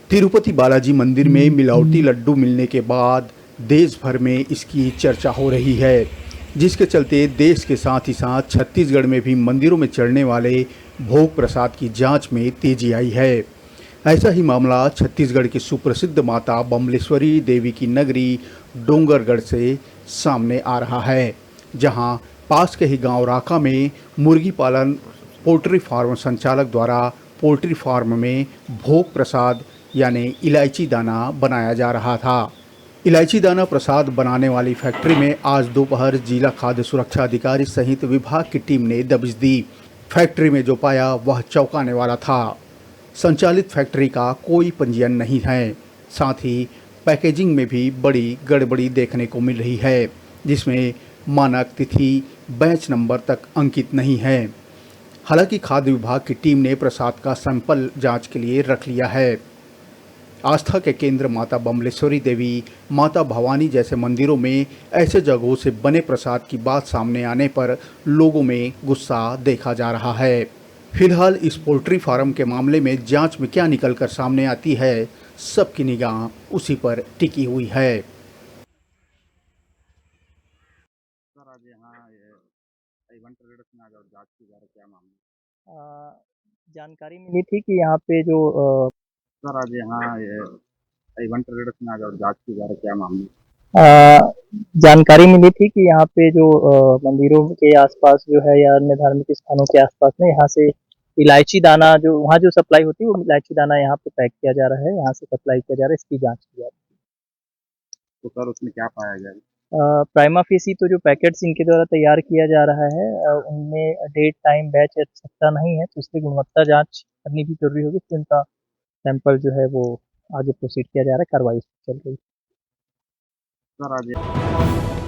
तिरुपति बालाजी मंदिर में मिलावटी लड्डू मिलने के बाद देश भर में इसकी चर्चा हो रही है, जिसके चलते देश के साथ ही साथ छत्तीसगढ़ में भी मंदिरों में चढ़ने वाले भोग प्रसाद की जांच में तेजी आई है। ऐसा ही मामला छत्तीसगढ़ की सुप्रसिद्ध माता बमलेश्वरी देवी की नगरी डोंगरगढ़ से सामने आ रहा है, जहां पास के ही गांव राका में मुर्गी पालन पोल्ट्री फार्म संचालक द्वारा पोल्ट्री फार्म में भोग प्रसाद यानी इलायची दाना बनाया जा रहा था। इलायची दाना प्रसाद बनाने वाली फैक्ट्री में आज दोपहर जिला खाद्य सुरक्षा अधिकारी सहित विभाग की टीम ने दबिश दी। फैक्ट्री में जो पाया वह चौंकाने वाला था। संचालित फैक्ट्री का कोई पंजीयन नहीं है, साथ ही पैकेजिंग में भी बड़ी गड़बड़ी देखने को मिल रही है, जिसमें मानक तिथि बैच नंबर तक अंकित नहीं है। हालांकि खाद्य विभाग की टीम ने प्रसाद का सैंपल जांच के लिए रख लिया है। आस्था के केंद्र माता बमलेश्वरी देवी, माता भवानी जैसे मंदिरों में ऐसे जगहों से बने प्रसाद की बात सामने आने पर लोगों में गुस्सा देखा जा रहा है। फिलहाल इस पोल्ट्री फार्म के मामले में जांच में क्या निकलकर सामने आती है, सबकी निगाह उसी पर टिकी हुई है। सर आज यहाँ ये इवेंट ट्रेडर्स में आज और जांच की जा रही है, क्या मामला? अ, जानकारी मिली थी कि यहाँ पे जो सर आज यहाँ ये इवेंट ट्रेडर्स में आज और जांच की जा रही है, क्या मामला? अ, जानकारी मिली थी कि यहाँ पे जो मंदिरों के आसपास जो है या अन्य धार्मिक स्थानों के आसपास में यहाँ से इलायची दाना जो वहाँ जो सप्लाई होती है वो इलायची दाना यहाँ पे पैक किया जा रहा है, यहाँ से सप्लाई किया जा रहा है, इसकी जांच की जा रही तो सर उसमें क्या पाया गया? है। प्राइमा फेसी तो जो पैकेट्स इनके द्वारा तैयार किया जा रहा है उनमें डेट टाइम बैच एक्सेट्रा नहीं है, तो इसलिए गुणवत्ता जांच करनी भी जरूरी होगी, तो इनका सैंपल जो है वो आगे प्रोसीड किया जा रहा है, कार्रवाई चल रही है। सर आज